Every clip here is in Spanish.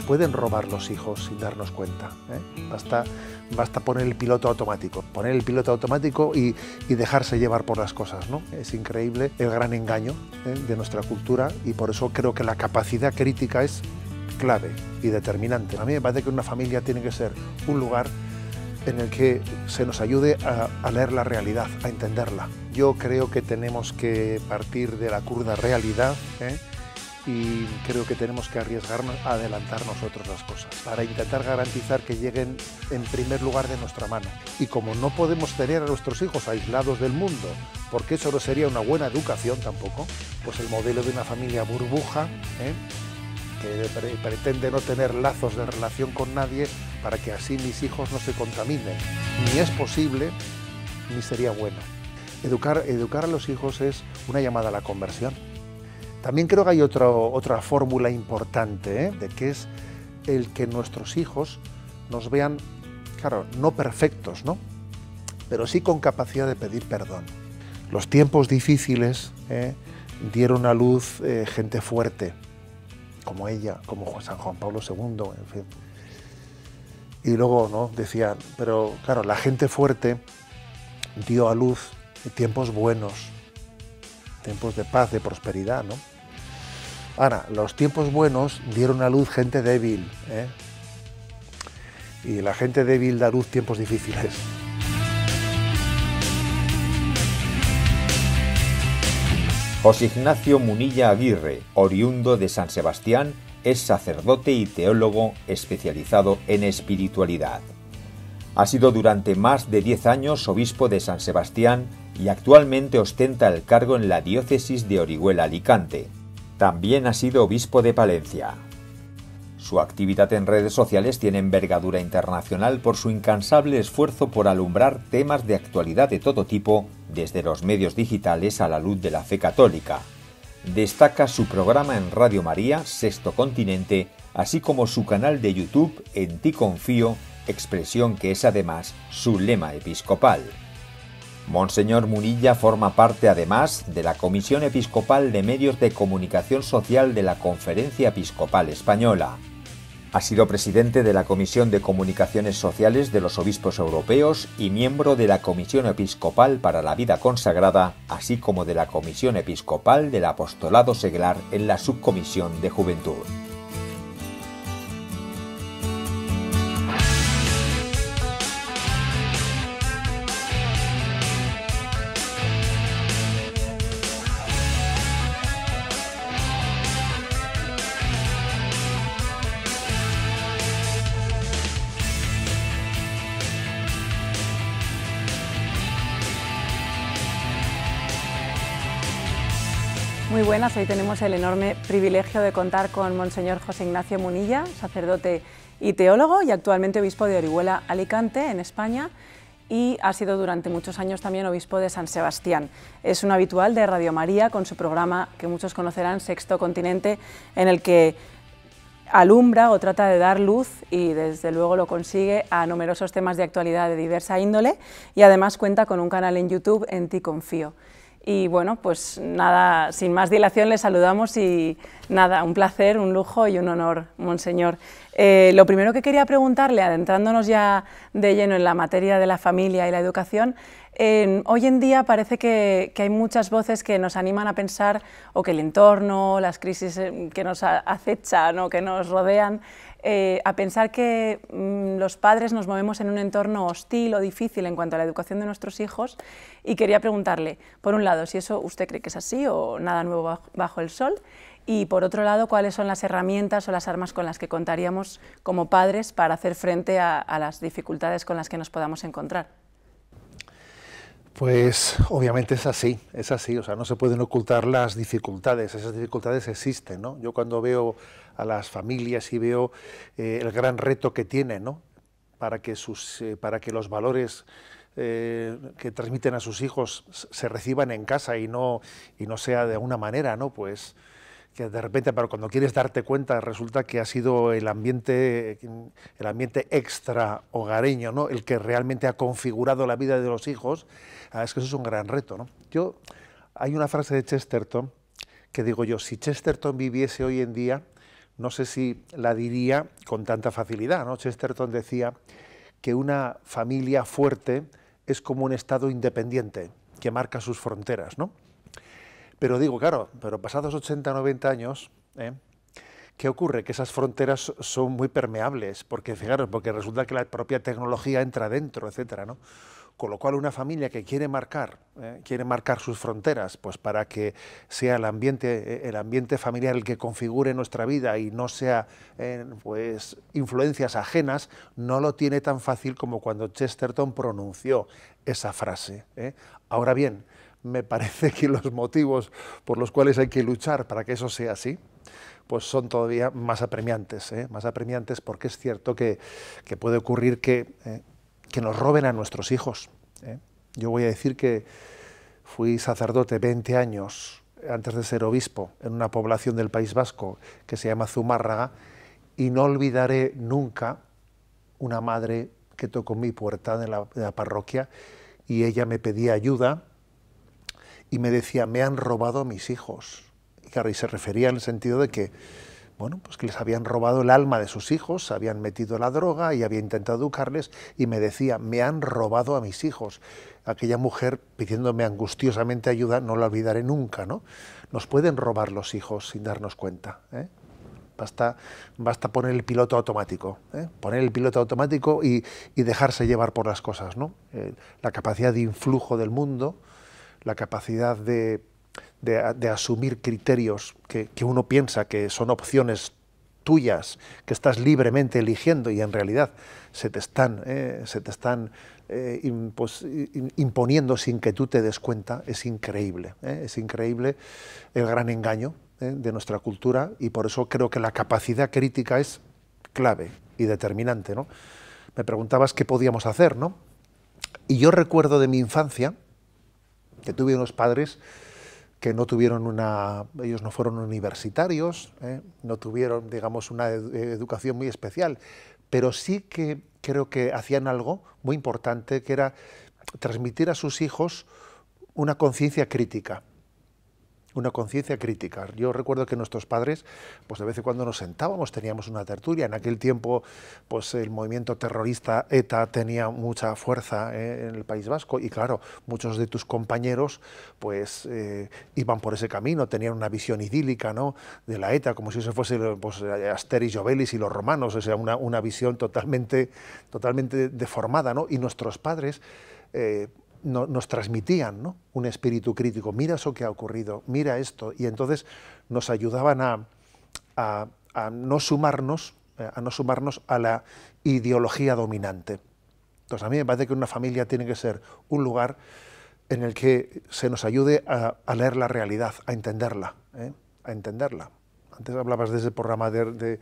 pueden robar los hijos sin darnos cuenta, ¿eh? Basta poner el piloto automático, y dejarse llevar por las cosas, ¿no? Es increíble el gran engaño, ¿eh?, de nuestra cultura, y por eso creo que la capacidad crítica es clave y determinante. A mí me parece que una familia tiene que ser un lugar en el que se nos ayude a leer la realidad, a entenderla. Yo creo que tenemos que partir de la cruda realidad, ¿eh?, y creo que tenemos que arriesgarnos a adelantar nosotros las cosas para intentar garantizar que lleguen en primer lugar de nuestra mano. Y como no podemos tener a nuestros hijos aislados del mundo, porque eso no sería una buena educación tampoco, pues el modelo de una familia burbuja, ¿eh?, que pretende no tener lazos de relación con nadie para que así mis hijos no se contaminen, ni es posible ni sería bueno. Educar a los hijos es una llamada a la conversión. También creo que hay otra fórmula importante, ¿eh?, de que es el que nuestros hijos nos vean, claro, no perfectos, ¿no?, pero sí con capacidad de pedir perdón. Los tiempos difíciles, dieron a luz gente fuerte, como ella, como San Juan Pablo II, en fin. Y luego, ¿no?, decían, pero claro, la gente fuerte dio a luz tiempos buenos, tiempos de paz, de prosperidad, ¿no? Ahora, los tiempos buenos dieron a luz gente débil, ¿eh? Y la gente débil da a luz tiempos difíciles. José Ignacio Munilla Aguirre, oriundo de San Sebastián, es sacerdote y teólogo especializado en espiritualidad. Ha sido durante más de 10 años obispo de San Sebastián y actualmente ostenta el cargo en la diócesis de Orihuela-Alicante. También ha sido obispo de Palencia. Su actividad en redes sociales tiene envergadura internacional por su incansable esfuerzo por alumbrar temas de actualidad de todo tipo, desde los medios digitales a la luz de la fe católica. Destaca su programa en Radio María, Sexto Continente, así como su canal de YouTube En Ti Confío, expresión que es además su lema episcopal. Monseñor Munilla forma parte además de la Comisión Episcopal de Medios de Comunicación Social de la Conferencia Episcopal Española. Ha sido presidente de la Comisión de Comunicaciones Sociales de los Obispos Europeos y miembro de la Comisión Episcopal para la Vida Consagrada, así como de la Comisión Episcopal del Apostolado Seglar en la Subcomisión de Juventud. Muy buenas, hoy tenemos el enorme privilegio de contar con Monseñor José Ignacio Munilla, sacerdote y teólogo y actualmente obispo de Orihuela-Alicante, en España, y ha sido durante muchos años también obispo de San Sebastián. Es un habitual de Radio María con su programa que muchos conocerán, Sexto Continente, en el que alumbra o trata de dar luz, y desde luego lo consigue, a numerosos temas de actualidad de diversa índole, y además cuenta con un canal en YouTube, En Ti Confío. Y bueno, pues nada, sin más dilación le saludamos y nada, un placer, un lujo y un honor, Monseñor. Lo primero que quería preguntarle, adentrándonos ya de lleno en la materia de la familia y la educación, hoy en día parece que hay muchas voces que nos animan a pensar, o que el entorno, las crisis que nos acechan o que nos rodean, a pensar que los padres nos movemos en un entorno hostil o difícil en cuanto a la educación de nuestros hijos, y quería preguntarle, por un lado, si eso usted cree que es así o nada nuevo bajo el sol, y por otro lado, cuáles son las herramientas o las armas con las que contaríamos como padres para hacer frente a las dificultades con las que nos podamos encontrar. Pues obviamente es así, o sea, no se pueden ocultar las dificultades, esas dificultades existen, ¿no? Yo cuando veo a las familias y veo el gran reto que tienen, ¿no?, para que los valores que transmiten a sus hijos se reciban en casa y no sea de una manera, ¿no?, pues que de repente, pero cuando quieres darte cuenta, resulta que ha sido el ambiente extra hogareño, ¿no?, el que realmente ha configurado la vida de los hijos. Es que eso es un gran reto, ¿no? Hay una frase de Chesterton que digo yo, si Chesterton viviese hoy en día, no sé si la diría con tanta facilidad, ¿no? Chesterton decía que una familia fuerte es como un Estado independiente que marca sus fronteras, ¿no? Pero digo, claro, pero pasados 80 o 90 años, ¿qué ocurre? Que esas fronteras son muy permeables, porque fijaros, porque resulta que la propia tecnología entra dentro, etcétera, ¿no? Con lo cual una familia que quiere marcar sus fronteras, pues para que sea el ambiente familiar el que configure nuestra vida y no sea pues influencias ajenas, no lo tiene tan fácil como cuando Chesterton pronunció esa frase. Ahora bien, me parece que los motivos por los cuales hay que luchar para que eso sea así, pues son todavía más apremiantes, porque es cierto que puede ocurrir que nos roben a nuestros hijos. Yo voy a decir que fui sacerdote 20 años antes de ser obispo en una población del País Vasco que se llama Zumárraga, y no olvidaré nunca una madre que tocó mi puerta de la parroquia y ella me pedía ayuda y me decía, me han robado a mis hijos. Y claro, y se refería en el sentido de que, bueno, pues que les habían robado el alma de sus hijos, habían metido la droga y había intentado educarles, y me decía, me han robado a mis hijos. Aquella mujer pidiéndome angustiosamente ayuda, no la olvidaré nunca, ¿no? Nos pueden robar los hijos sin darnos cuenta, ¿eh? Basta poner el piloto automático, poner el piloto automático y dejarse llevar por las cosas, ¿no? La capacidad de influjo del mundo, la capacidad de asumir criterios que uno piensa que son opciones tuyas, que estás libremente eligiendo y en realidad se te están imponiendo sin que tú te des cuenta, es increíble. Es increíble el gran engaño de nuestra cultura, y por eso creo que la capacidad crítica es clave y determinante, ¿no? Me preguntabas qué podíamos hacer, ¿no? Y yo recuerdo de mi infancia que tuve unos padres que no tuvieron ellos no fueron universitarios, no tuvieron, digamos, una educación muy especial, pero sí que creo que hacían algo muy importante, que era transmitir a sus hijos una conciencia crítica. Una conciencia crítica. Yo recuerdo que nuestros padres, pues de vez en cuando nos sentábamos, teníamos una tertulia. En aquel tiempo, pues el movimiento terrorista ETA tenía mucha fuerza en el País Vasco, y claro, muchos de tus compañeros, pues iban por ese camino, tenían una visión idílica, ¿no?, de la ETA, como si eso fuese, pues, Asterix y Obelix y los romanos, o sea, una visión totalmente deformada, ¿no? Y nuestros padres nos transmitían, ¿no?, un espíritu crítico. Mira eso que ha ocurrido, mira esto, y entonces nos ayudaban a no sumarnos a la ideología dominante. Entonces a mí me parece que una familia tiene que ser un lugar en el que se nos ayude a leer la realidad, a entenderla, a entenderla. Antes hablabas de ese programa de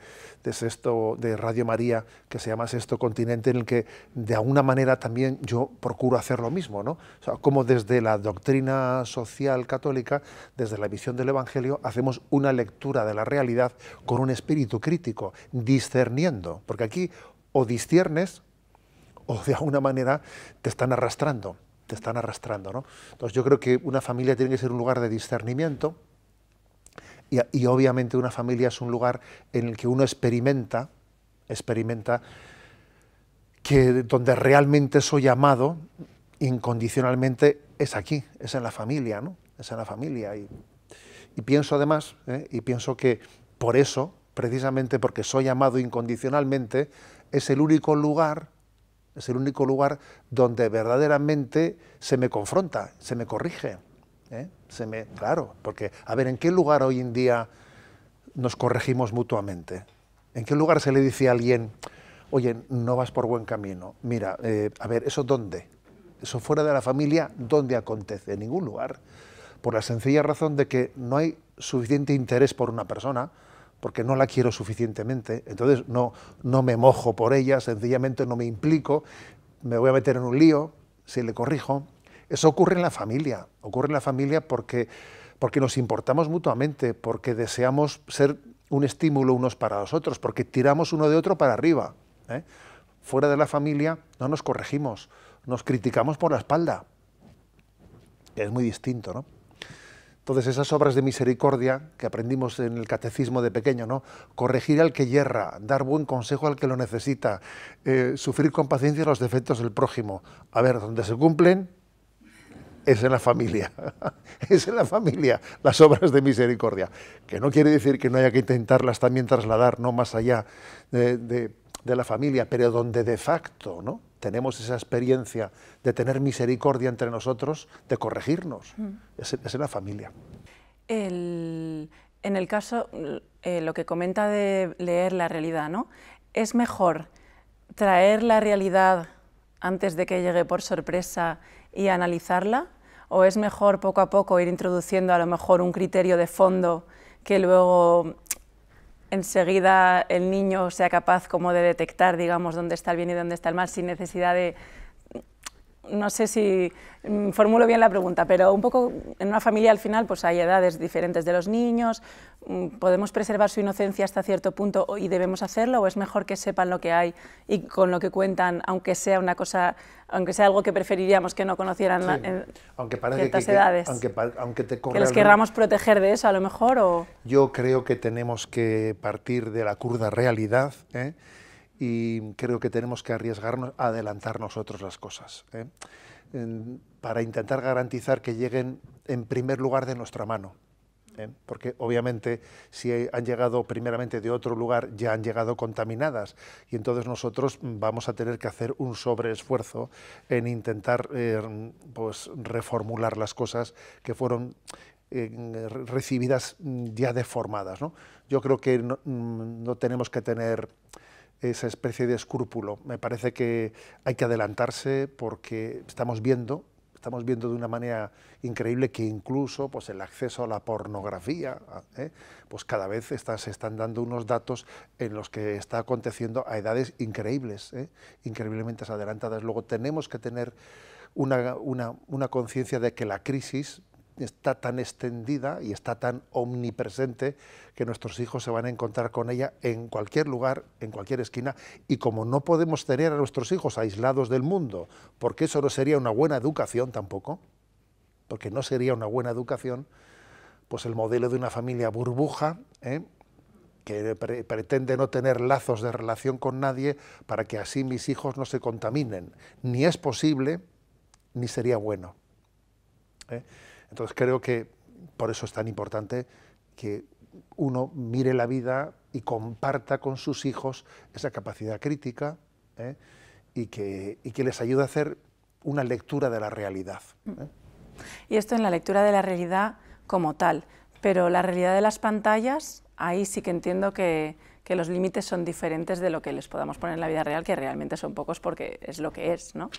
Sexto, de Radio María, que se llama Sexto Continente, en el que de alguna manera también yo procuro hacer lo mismo, ¿no? O sea, como desde la doctrina social católica, desde la visión del Evangelio, hacemos una lectura de la realidad con un espíritu crítico, discerniendo, porque aquí o disciernes o de alguna manera te están arrastrando, ¿no? Entonces yo creo que una familia tiene que ser un lugar de discernimiento. Y obviamente una familia es un lugar en el que uno experimenta que donde realmente soy amado incondicionalmente es aquí, es en la familia, ¿no? Es en la familia. Y pienso además, pienso que por eso, precisamente porque soy amado incondicionalmente, es el único lugar donde verdaderamente se me confronta, se me corrige. Claro, porque, a ver, ¿en qué lugar hoy en día nos corregimos mutuamente? ¿En qué lugar se le dice a alguien, oye, no vas por buen camino? Mira, a ver, ¿eso dónde? Eso fuera de la familia, ¿dónde acontece? En ningún lugar. Por la sencilla razón de que no hay suficiente interés por una persona, porque no la quiero suficientemente, entonces no me mojo por ella, sencillamente no me implico, me voy a meter en un lío, si le corrijo. Eso ocurre en la familia porque nos importamos mutuamente, porque deseamos ser un estímulo unos para los otros, porque tiramos uno de otro para arriba. Fuera de la familia no nos corregimos, nos criticamos por la espalda. Es muy distinto, ¿no? Entonces, esas obras de misericordia que aprendimos en el catecismo de pequeño, ¿no? Corregir al que yerra, dar buen consejo al que lo necesita, sufrir con paciencia los defectos del prójimo. A ver, donde se cumplen es en la familia, es en la familia, las obras de misericordia. Que no quiere decir que no haya que intentarlas también trasladar, no más allá de la familia, pero donde de facto, ¿no?, tenemos esa experiencia de tener misericordia entre nosotros, de corregirnos, es en la familia. En el caso, lo que comenta de leer la realidad, ¿no?, ¿es mejor traer la realidad antes de que llegue por sorpresa y analizarla? ¿O es mejor poco a poco ir introduciendo a lo mejor un criterio de fondo que luego enseguida el niño sea capaz como de detectar, digamos, dónde está el bien y dónde está el mal, sin necesidad de... No sé si formulo bien la pregunta, pero un poco en una familia al final pues hay edades diferentes de los niños, ¿podemos preservar su inocencia hasta cierto punto y debemos hacerlo, o es mejor que sepan lo que hay y con lo que cuentan, aunque sea una cosa, aunque sea algo que preferiríamos que no conocieran en ciertas edades? Aunque te que les querramos proteger de eso a lo mejor, o... Yo creo que tenemos que partir de la cruda realidad, y creo que tenemos que arriesgarnos a adelantar nosotros las cosas, para intentar garantizar que lleguen en primer lugar de nuestra mano. Porque obviamente si han llegado primeramente de otro lugar ya han llegado contaminadas, y entonces nosotros vamos a tener que hacer un sobreesfuerzo en intentar pues reformular las cosas que fueron recibidas ya deformadas, ¿no? Yo creo que no tenemos que tener esa especie de escrúpulo. Me parece que hay que adelantarse porque estamos viendo de una manera increíble que incluso pues, el acceso a la pornografía, pues cada vez se están dando unos datos en los que está aconteciendo a edades increíbles, increíblemente adelantadas. Luego tenemos que tener una conciencia de que la crisis está tan extendida y está tan omnipresente que nuestros hijos se van a encontrar con ella en cualquier lugar, en cualquier esquina, y como no podemos tener a nuestros hijos aislados del mundo, porque eso no sería una buena educación tampoco, porque no sería una buena educación, pues el modelo de una familia burbuja, que pretende no tener lazos de relación con nadie para que así mis hijos no se contaminen, ni es posible, ni sería bueno. Entonces creo que por eso es tan importante que uno mire la vida y comparta con sus hijos esa capacidad crítica, y que les ayude a hacer una lectura de la realidad. Y esto en la lectura de la realidad como tal, pero la realidad de las pantallas, ahí sí que entiendo que los límites son diferentes de lo que les podamos poner en la vida real, que realmente son pocos porque es lo que es, ¿no?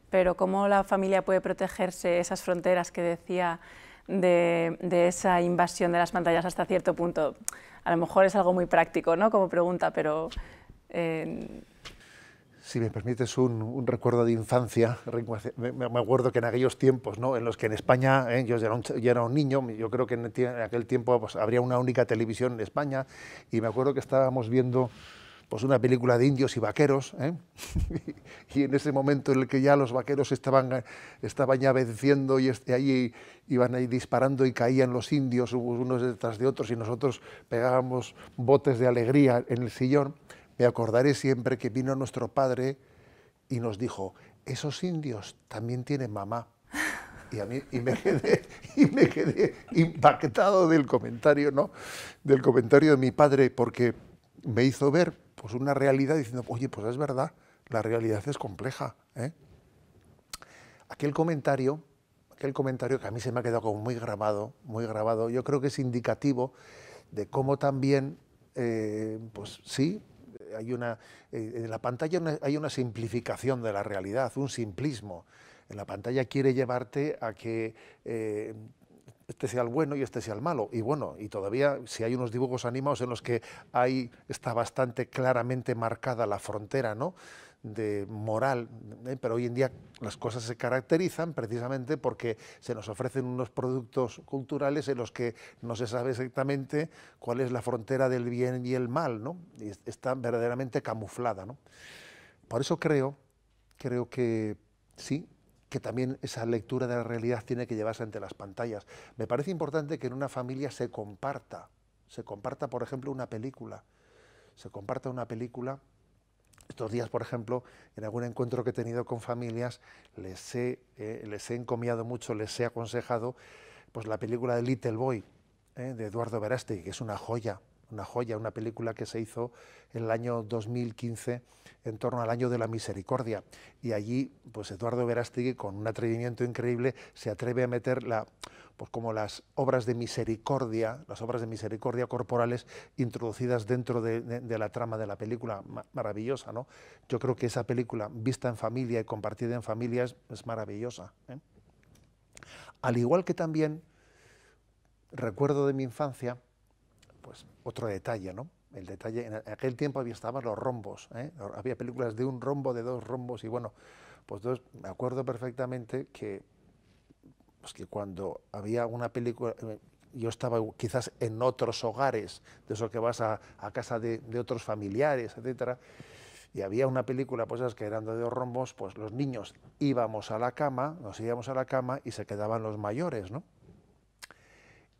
Pero cómo la familia puede protegerse esas fronteras que decía de esa invasión de las pantallas hasta cierto punto. A lo mejor es algo muy práctico, ¿no?, como pregunta, pero... Si me permites un recuerdo de infancia, me acuerdo que en aquellos tiempos, ¿no?, en los que en España, yo era un niño, yo creo que en aquel tiempo pues, habría una única televisión en España, y me acuerdo que estábamos viendo pues una película de indios y vaqueros, y en ese momento en el que ya los vaqueros estaban ya venciendo y ahí iban ahí disparando y caían los indios unos detrás de otros y nosotros pegábamos botes de alegría en el sillón, me acordaré siempre que vino nuestro padre y nos dijo, esos indios también tienen mamá. Y me quedé impactado del comentario, ¿no?, del comentario de mi padre, porque me hizo ver pues una realidad diciendo, oye, pues es verdad, la realidad es compleja. Aquel comentario que a mí se me ha quedado como muy grabado, yo creo que es indicativo de cómo también, pues sí, en la pantalla hay una simplificación de la realidad, un simplismo. En la pantalla quiere llevarte a que este sea el bueno y este sea el malo. Y bueno, y todavía si hay unos dibujos animados en los que está bastante claramente marcada la frontera, ¿no?, de moral, pero hoy en día las cosas se caracterizan precisamente porque se nos ofrecen unos productos culturales en los que no se sabe exactamente cuál es la frontera del bien y el mal, ¿no?, y está verdaderamente camuflada, ¿no? Por eso creo que sí, que también esa lectura de la realidad tiene que llevarse ante las pantallas. Me parece importante que en una familia se comparta, por ejemplo, una película. Se comparta una película. Estos días, por ejemplo, en algún encuentro que he tenido con familias, les he encomiado mucho, les he aconsejado pues la película de Little Boy, de Eduardo Verástegui, que es una joya, una película que se hizo en el año 2015 en torno al año de la misericordia. Y allí, pues Eduardo Verástegui, con un atrevimiento increíble, se atreve a meter pues como las obras de misericordia corporales introducidas dentro de la trama de la película. Maravillosa, ¿no? Yo creo que esa película, vista en familia y compartida en familia, es maravillosa, ¿eh? Al igual que también recuerdo de mi infancia, pues otro detalle, ¿no? El detalle, en aquel tiempo estaban los rombos, ¿eh? Había películas de un rombo, de dos rombos, y bueno, pues me acuerdo perfectamente que cuando había una película, yo estaba quizás en otros hogares, de eso que vas a casa de otros familiares, etcétera, y había una película, pues esas que eran de dos rombos, pues los niños nos íbamos a la cama y se quedaban los mayores, ¿no?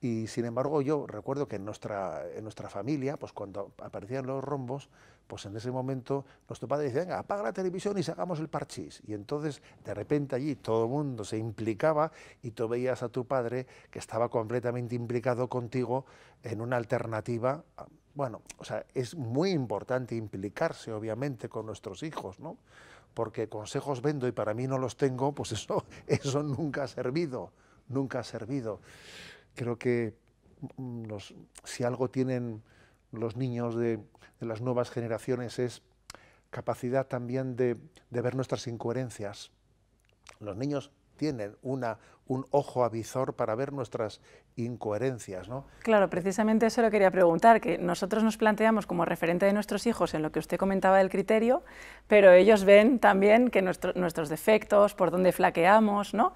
Y sin embargo yo recuerdo que en nuestra familia, pues cuando aparecían los rombos, pues en ese momento nuestro padre decía, venga, apaga la televisión y sacamos el parchís. Y entonces de repente allí todo el mundo se implicaba y tú veías a tu padre que estaba completamente implicado contigo en una alternativa. Bueno, o sea, es muy importante implicarse obviamente con nuestros hijos, ¿no? Porque consejos vendo y para mí no los tengo, pues eso nunca ha servido, nunca ha servido. Creo que si algo tienen los niños de las nuevas generaciones es capacidad también de ver nuestras incoherencias. Los niños tienen un ojo avizor para ver nuestras incoherencias, ¿no? Claro, precisamente eso lo quería preguntar, que nosotros nos planteamos como referente de nuestros hijos en lo que usted comentaba del criterio, pero ellos ven también que nuestros defectos, por dónde flaqueamos, ¿no?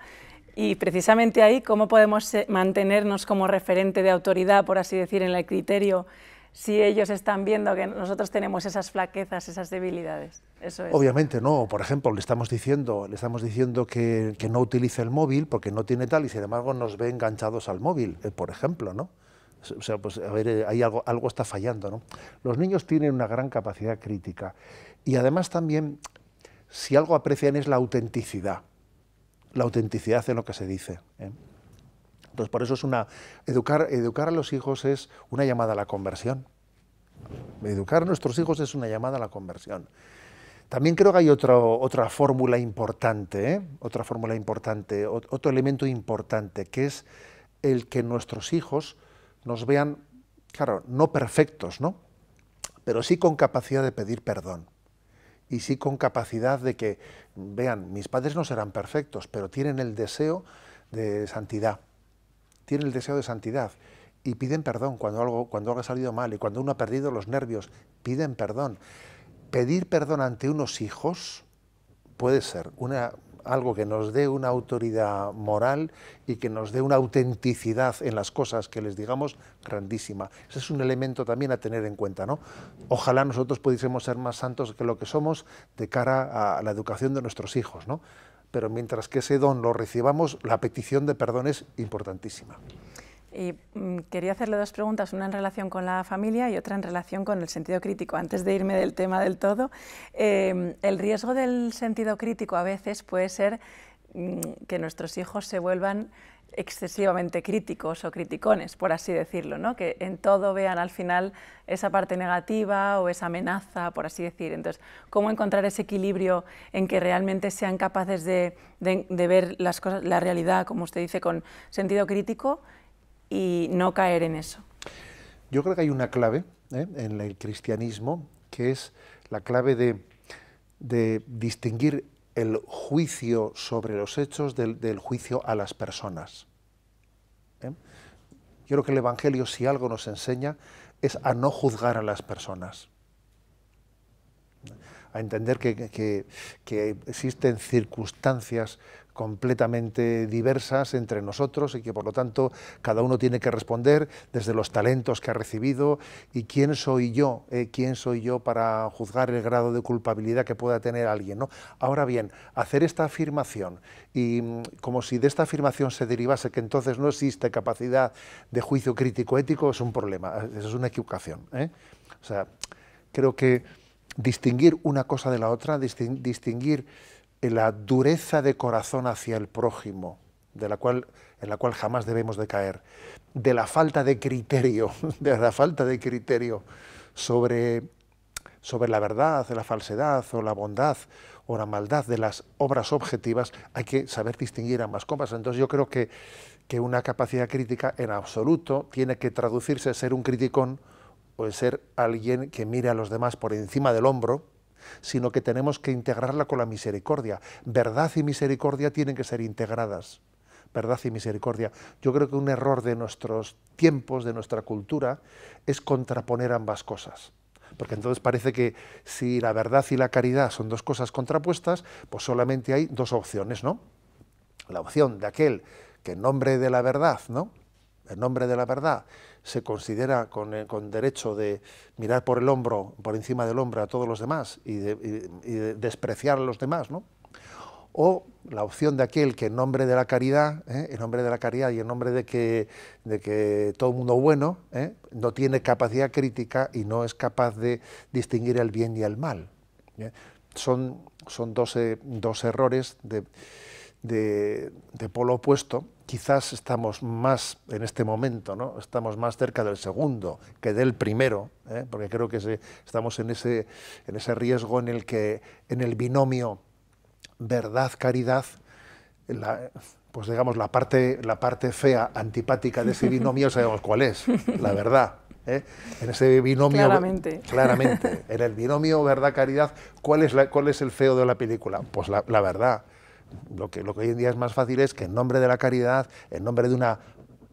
Y precisamente ahí, ¿cómo podemos mantenernos como referente de autoridad, por así decir, en el criterio, si ellos están viendo que nosotros tenemos esas flaquezas, esas debilidades? Eso es. Obviamente no. Por ejemplo, le estamos diciendo que no utilice el móvil porque no tiene tal, y sin embargo nos ve enganchados al móvil, por ejemplo, ¿no? O sea, pues a ver, hay algo está fallando, ¿no? Los niños tienen una gran capacidad crítica y además también, si algo aprecian es la autenticidad en lo que se dice, ¿eh? Entonces, por eso educar a los hijos es una llamada a la conversión. Educar a nuestros hijos es una llamada a la conversión. También creo que hay otra fórmula importante, ¿eh? Otro elemento importante, que es el que nuestros hijos nos vean, claro, no perfectos, ¿no? Pero sí con capacidad de pedir perdón. Y sí con capacidad de que, vean, mis padres no serán perfectos, pero tienen el deseo de santidad. Tienen el deseo de santidad y piden perdón cuando algo ha salido mal, y cuando uno ha perdido los nervios, piden perdón. Pedir perdón ante unos hijos puede ser algo que nos dé una autoridad moral y que nos dé una autenticidad en las cosas que les digamos grandísima. Ese es un elemento también a tener en cuenta, ¿no? Ojalá nosotros pudiésemos ser más santos que lo que somos de cara a la educación de nuestros hijos, ¿no? Pero mientras que ese don lo recibamos, la petición de perdón es importantísima. Y quería hacerle dos preguntas, una en relación con la familia y otra en relación con el sentido crítico. Antes de irme del tema del todo, el riesgo del sentido crítico a veces puede ser que nuestros hijos se vuelvan excesivamente críticos o criticones, por así decirlo, ¿no? Que en todo vean al final esa parte negativa o esa amenaza, por así decir. Entonces, ¿cómo encontrar ese equilibrio en que realmente sean capaces de ver las cosas, la realidad, como usted dice, con sentido crítico y no caer en eso? Yo creo que hay una clave en el cristianismo, que es la clave de distinguir el juicio sobre los hechos del juicio a las personas. Yo creo que el Evangelio, si algo nos enseña, es a no juzgar a las personas. a entender que existen circunstancias completamente diversas entre nosotros y que por lo tanto cada uno tiene que responder desde los talentos que ha recibido y quién soy yo para juzgar el grado de culpabilidad que pueda tener alguien, ¿no? Ahora bien, hacer esta afirmación y como si de esta afirmación se derivase que entonces no existe capacidad de juicio crítico ético es un problema, eso es una equivocación, ¿eh? O sea, creo que distinguir una cosa de la otra, distinguir la dureza de corazón hacia el prójimo, en la cual jamás debemos de caer, de la falta de criterio, sobre la verdad, la falsedad o la bondad o la maldad de las obras objetivas, hay que saber distinguir ambas cosas. Entonces yo creo que una capacidad crítica en absoluto tiene que traducirse en ser un criticón o en ser alguien que mire a los demás por encima del hombro, sino que tenemos que integrarla con la misericordia. Verdad y misericordia tienen que ser integradas. Verdad y misericordia. Yo creo que un error de nuestros tiempos, de nuestra cultura, es contraponer ambas cosas. Porque entonces parece que si la verdad y la caridad son dos cosas contrapuestas, pues solamente hay dos opciones, ¿no? La opción de aquel que en nombre de la verdad, ¿no?, en nombre de la verdad, se considera con derecho de mirar por el hombro, por encima del hombro a todos los demás y de despreciar a los demás, ¿no? O la opción de aquel que en nombre de la caridad, en nombre de la caridad y en nombre de que todo el mundo bueno, no tiene capacidad crítica y no es capaz de distinguir el bien y el mal. Son dos errores de polo opuesto. Quizás estamos más, en este momento, ¿no?, estamos más cerca del segundo que del primero, porque creo que estamos en ese riesgo en el que en el binomio verdad-caridad, pues digamos la parte fea, antipática de ese binomio sabemos cuál es, la verdad. En ese binomio, claramente, en el binomio verdad-caridad, ¿cuál es el feo de la película? Pues la verdad. Lo que hoy en día es más fácil es que en nombre de la caridad, en nombre de una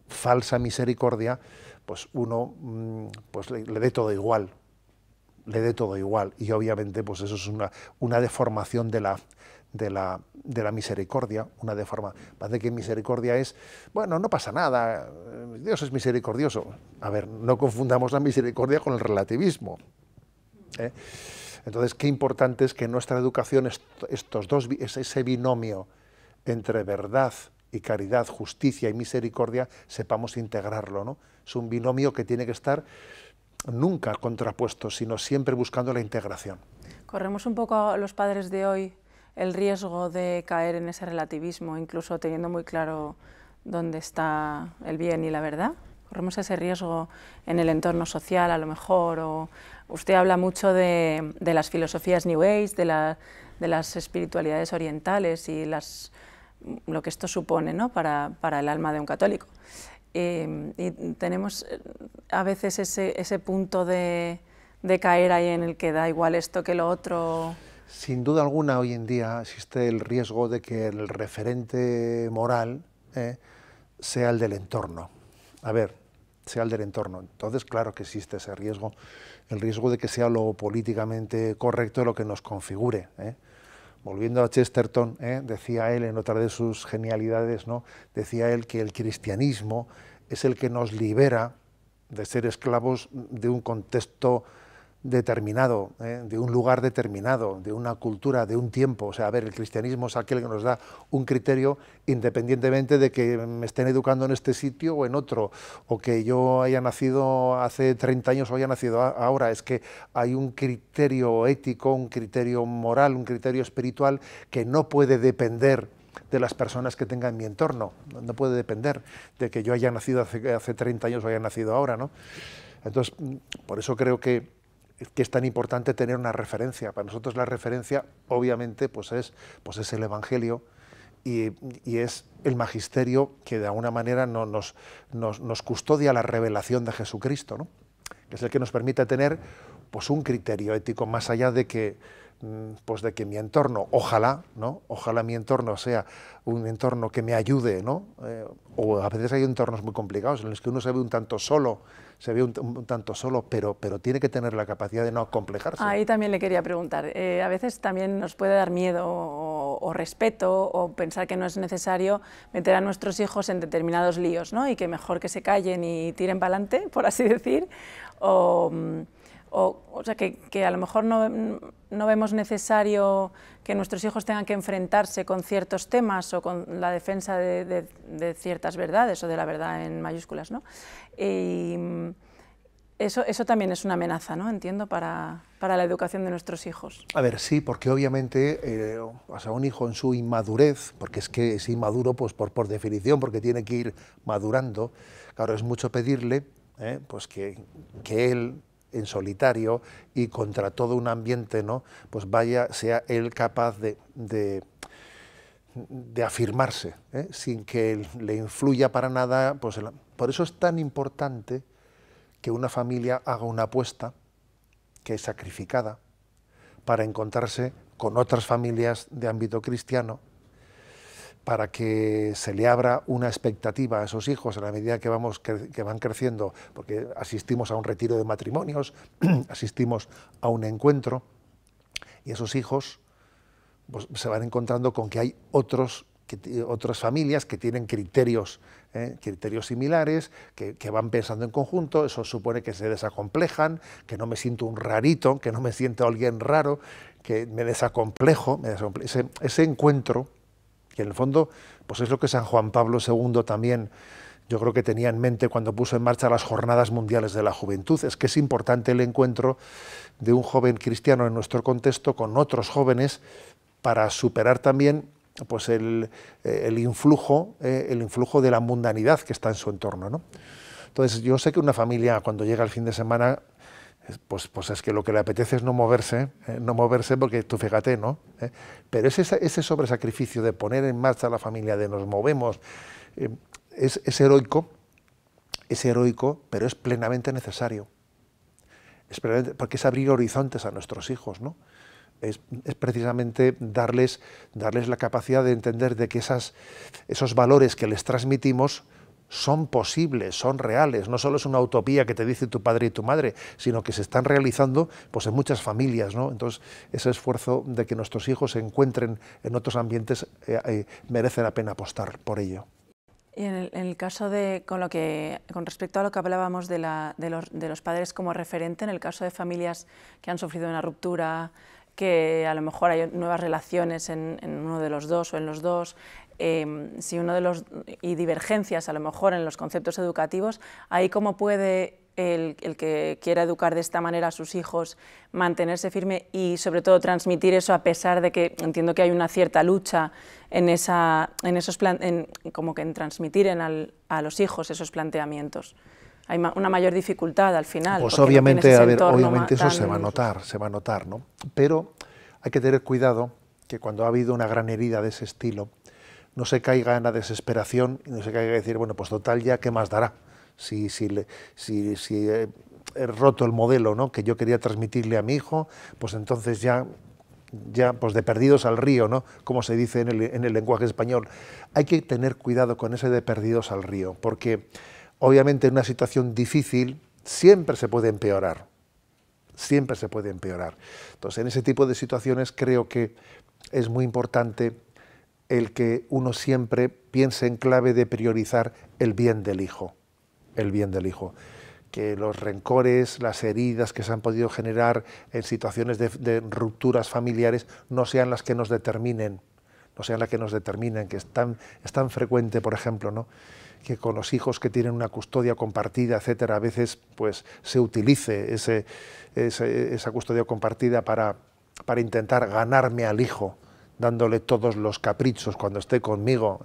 falsa misericordia, pues uno pues le dé todo igual, y obviamente pues eso es una deformación de la misericordia, una deforma. Parece que misericordia es, bueno, no pasa nada, Dios es misericordioso. A ver, no confundamos la misericordia con el relativismo, Entonces, qué importante es que en nuestra educación ese binomio entre verdad y caridad, justicia y misericordia, sepamos integrarlo, ¿no? Es un binomio que tiene que estar nunca contrapuesto, sino siempre buscando la integración. Corremos un poco los padres de hoy el riesgo de caer en ese relativismo, incluso teniendo muy claro dónde está el bien y la verdad. Corremos ese riesgo en el entorno social, a lo mejor, o usted habla mucho de las filosofías New Age, de las espiritualidades orientales y lo que esto supone, ¿no?, para el alma de un católico. Y tenemos a veces ese punto de caer ahí en el que da igual esto que lo otro. Sin duda alguna, hoy en día existe el riesgo de que el referente moral sea el del entorno. A ver, sea el del entorno. Entonces, claro que existe ese riesgo, el riesgo de que sea lo políticamente correcto lo que nos configure. Volviendo a Chesterton, decía él en otra de sus genialidades, ¿no?, decía él que el cristianismo es el que nos libera de ser esclavos de un contexto determinado, de un lugar determinado, de una cultura, de un tiempo. O sea, a ver, el cristianismo es aquel que nos da un criterio independientemente de que me estén educando en este sitio o en otro, o que yo haya nacido hace 30 años o haya nacido ahora. Es que hay un criterio ético, un criterio moral, un criterio espiritual que no puede depender de las personas que tenga en mi entorno, no puede depender de que yo haya nacido hace 30 años o haya nacido ahora, ¿no? Entonces, por eso creo que es tan importante tener una referencia. Para nosotros la referencia, obviamente, pues es el Evangelio y es el magisterio que de alguna manera nos custodia la revelación de Jesucristo, ¿no?, que es el que nos permite tener pues un criterio ético más allá de que mi entorno, ojalá mi entorno sea un entorno que me ayude, ¿no? O a veces hay entornos muy complicados en los que uno se ve un tanto solo un tanto solo, pero tiene que tener la capacidad de no acomplejarse. Ahí también le quería preguntar, a veces también nos puede dar miedo o respeto o pensar que no es necesario meter a nuestros hijos en determinados líos, ¿no? Y que mejor que se callen y tiren para adelante, por así decir, o sea, que a lo mejor no vemos necesario que nuestros hijos tengan que enfrentarse con ciertos temas o con la defensa de ciertas verdades o de la verdad en mayúsculas, ¿no? Y eso también es una amenaza, ¿no? Entiendo, para la educación de nuestros hijos. A ver, sí, porque obviamente o sea, un hijo en su inmadurez, porque es que es inmaduro pues por definición, porque tiene que ir madurando, claro, es mucho pedirle pues que él, en solitario y contra todo un ambiente, ¿no? Pues sea él capaz de afirmarse, sin que le influya para nada. Pues por eso es tan importante que una familia haga una apuesta que es sacrificada para encontrarse con otras familias de ámbito cristiano, para que se le abra una expectativa a esos hijos a la medida que van creciendo, porque asistimos a un retiro de matrimonios, asistimos a un encuentro, y esos hijos pues, se van encontrando con que hay otras familias que tienen criterios similares, que van pensando en conjunto. Eso supone que se desacomplejan, que no me siento un rarito, que no me siento alguien raro, que me desacomplejo. Ese encuentro, que en el fondo pues es lo que San Juan Pablo II también, yo creo que tenía en mente cuando puso en marcha las Jornadas Mundiales de la Juventud, es que es importante el encuentro de un joven cristiano en nuestro contexto con otros jóvenes para superar también pues el influjo de la mundanidad que está en su entorno, ¿no? Entonces yo sé que una familia cuando llega el fin de semana pues es que lo que le apetece es no moverse porque tú fíjate, ¿no? Pero ese sobresacrificio de poner en marcha la familia, de nos movemos, es heroico, pero es plenamente necesario. Porque es abrir horizontes a nuestros hijos, ¿no? Es precisamente darles la capacidad de entender de que esos valores que les transmitimos son posibles, son reales, no solo es una utopía que te dice tu padre y tu madre, sino que se están realizando pues, en muchas familias, ¿no? Entonces, ese esfuerzo de que nuestros hijos se encuentren en otros ambientes merece la pena apostar por ello. Y en el caso con respecto a lo que hablábamos de los padres como referente, en el caso de familias que han sufrido una ruptura, que a lo mejor hay nuevas relaciones en uno de los dos o en los dos, y divergencias a lo mejor en los conceptos educativos, ahí cómo puede el que quiera educar de esta manera a sus hijos mantenerse firme y sobre todo transmitir eso a pesar de que entiendo que hay una cierta lucha en transmitir a los hijos esos planteamientos. Hay una mayor dificultad al final. Pues obviamente, obviamente eso se va a notar, ¿no? Pero hay que tener cuidado que cuando ha habido una gran herida de ese estilo, no se caiga en la desesperación y no se caiga a decir, bueno, pues total, ya, ¿qué más dará? Si he roto el modelo, ¿no?, que yo quería transmitirle a mi hijo, pues entonces ya pues de perdidos al río, ¿no?, como se dice en el lenguaje español. Hay que tener cuidado con ese de perdidos al río, porque obviamente en una situación difícil siempre se puede empeorar. Siempre se puede empeorar. Entonces, en ese tipo de situaciones creo que es muy importante el que uno siempre piense en clave de priorizar el bien del hijo. El bien del hijo. Que los rencores, las heridas que se han podido generar en situaciones de rupturas familiares no sean las que nos determinen, que es tan frecuente, por ejemplo, ¿no?, que con los hijos que tienen una custodia compartida, etcétera, a veces pues se utilice esa custodia compartida para intentar ganarme al hijo, dándole todos los caprichos cuando esté conmigo,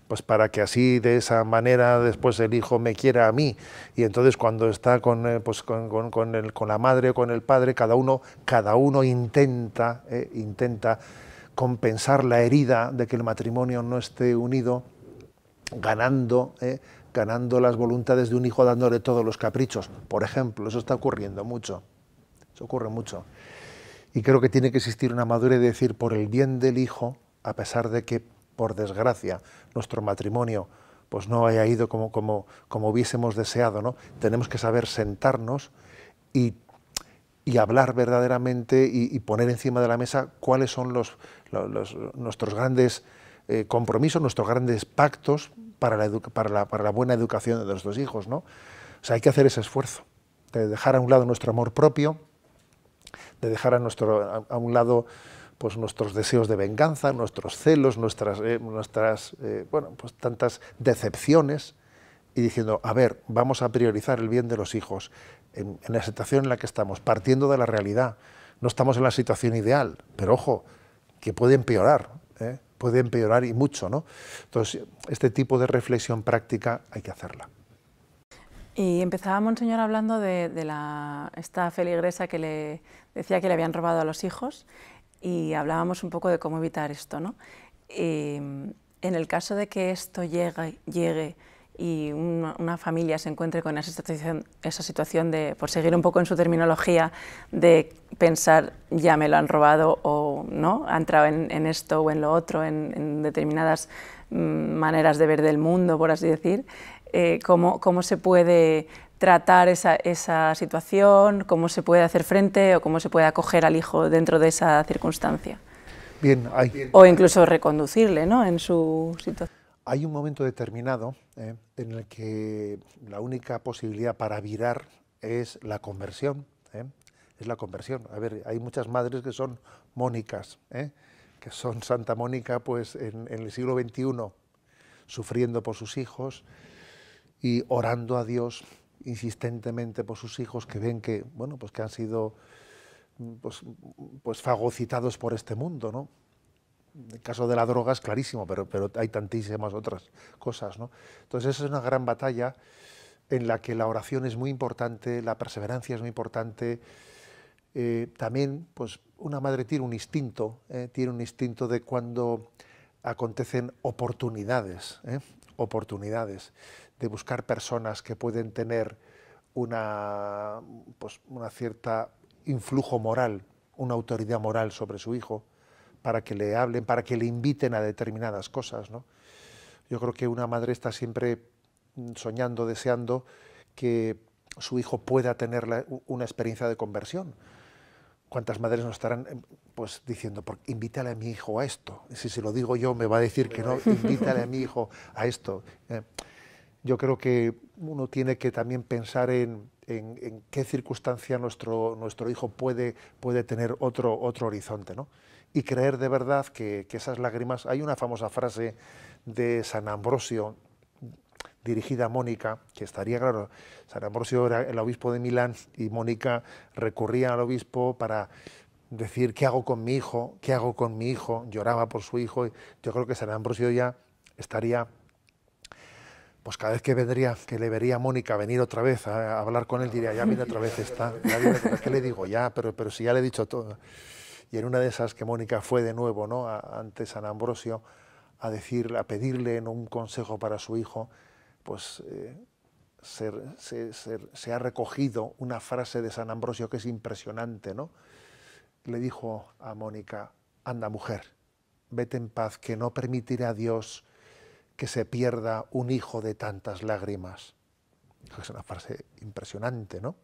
pues para que así de esa manera después el hijo me quiera a mí, y entonces cuando está con la madre o con el padre, cada uno intenta compensar la herida de que el matrimonio no esté unido, ganando las voluntades de un hijo, dándole todos los caprichos, por ejemplo. Eso está ocurriendo mucho, eso ocurre mucho. Y creo que tiene que existir una madurez de decir, por el bien del hijo, a pesar de que, por desgracia, nuestro matrimonio pues no haya ido como hubiésemos deseado, ¿no? Tenemos que saber sentarnos y hablar verdaderamente y poner encima de la mesa cuáles son nuestros grandes compromisos, nuestros grandes pactos para la buena educación de nuestros hijos, ¿no? O sea, hay que hacer ese esfuerzo de dejar a un lado nuestro amor propio, de dejar a un lado pues nuestros deseos de venganza, nuestros celos, nuestras pues tantas decepciones, y diciendo, a ver, vamos a priorizar el bien de los hijos en la situación en la que estamos, partiendo de la realidad. No estamos en la situación ideal, pero ojo, que puede empeorar, puede empeorar y mucho, ¿no? Entonces, este tipo de reflexión práctica hay que hacerla. Y empezaba Monseñor hablando de esta feligresa que le decía que le habían robado a los hijos, y hablábamos un poco de cómo evitar esto, ¿no? En el caso de que esto llegue y una familia se encuentre con esa situación de, por seguir un poco en su terminología, de pensar ya me lo han robado o no, ha entrado en esto o en lo otro, en determinadas maneras de ver del mundo, por así decir, cómo se puede tratar esa situación, cómo se puede hacer frente o cómo se puede acoger al hijo dentro de esa circunstancia. Bien, o incluso reconducirle, ¿no?, en su situación. Hay un momento determinado en el que la única posibilidad para virar es la conversión. Es la conversión. A ver, hay muchas madres que son Mónicas, que son Santa Mónica pues en el siglo XXI, sufriendo por sus hijos y orando a Dios insistentemente por sus hijos, que ven que, bueno, pues que han sido pues fagocitados por este mundo, ¿no? El caso de la droga es clarísimo, pero hay tantísimas otras cosas, ¿no? Entonces esa es una gran batalla en la que la oración es muy importante, la perseverancia es muy importante. También, pues, una madre tiene un instinto de cuando acontecen oportunidades, de buscar personas que pueden tener una cierta influjo moral, una autoridad moral sobre su hijo, para que le hablen, para que le inviten a determinadas cosas, ¿no? Yo creo que una madre está siempre soñando, deseando que su hijo pueda tener una experiencia de conversión. ¿Cuántas madres no estarán pues diciendo, invítale a mi hijo a esto? Si se lo digo yo me va a decir que no, invítale a mi hijo a esto. Yo creo que uno tiene que también pensar en qué circunstancia nuestro hijo puede tener otro horizonte, ¿no? Y creer de verdad que esas lágrimas... Hay una famosa frase de San Ambrosio, dirigida a Mónica, que estaría claro, San Ambrosio era el obispo de Milán y Mónica recurría al obispo para decir, ¿qué hago con mi hijo? ¿Qué hago con mi hijo? Lloraba por su hijo. Yo creo que San Ambrosio ya estaría... Pues cada vez que le vería a Mónica venir otra vez a hablar con él, diría, ya viene otra vez esta, ¿qué le digo? Ya, pero si ya le he dicho todo. Y en una de esas que Mónica fue de nuevo, ¿no?, ante San Ambrosio a pedirle, ¿no?, un consejo para su hijo, pues se ha recogido una frase de San Ambrosio que es impresionante, ¿no? Le dijo a Mónica, anda mujer, vete en paz, que no permitiré a Dios que se pierda un hijo de tantas lágrimas. Es una frase impresionante, ¿no?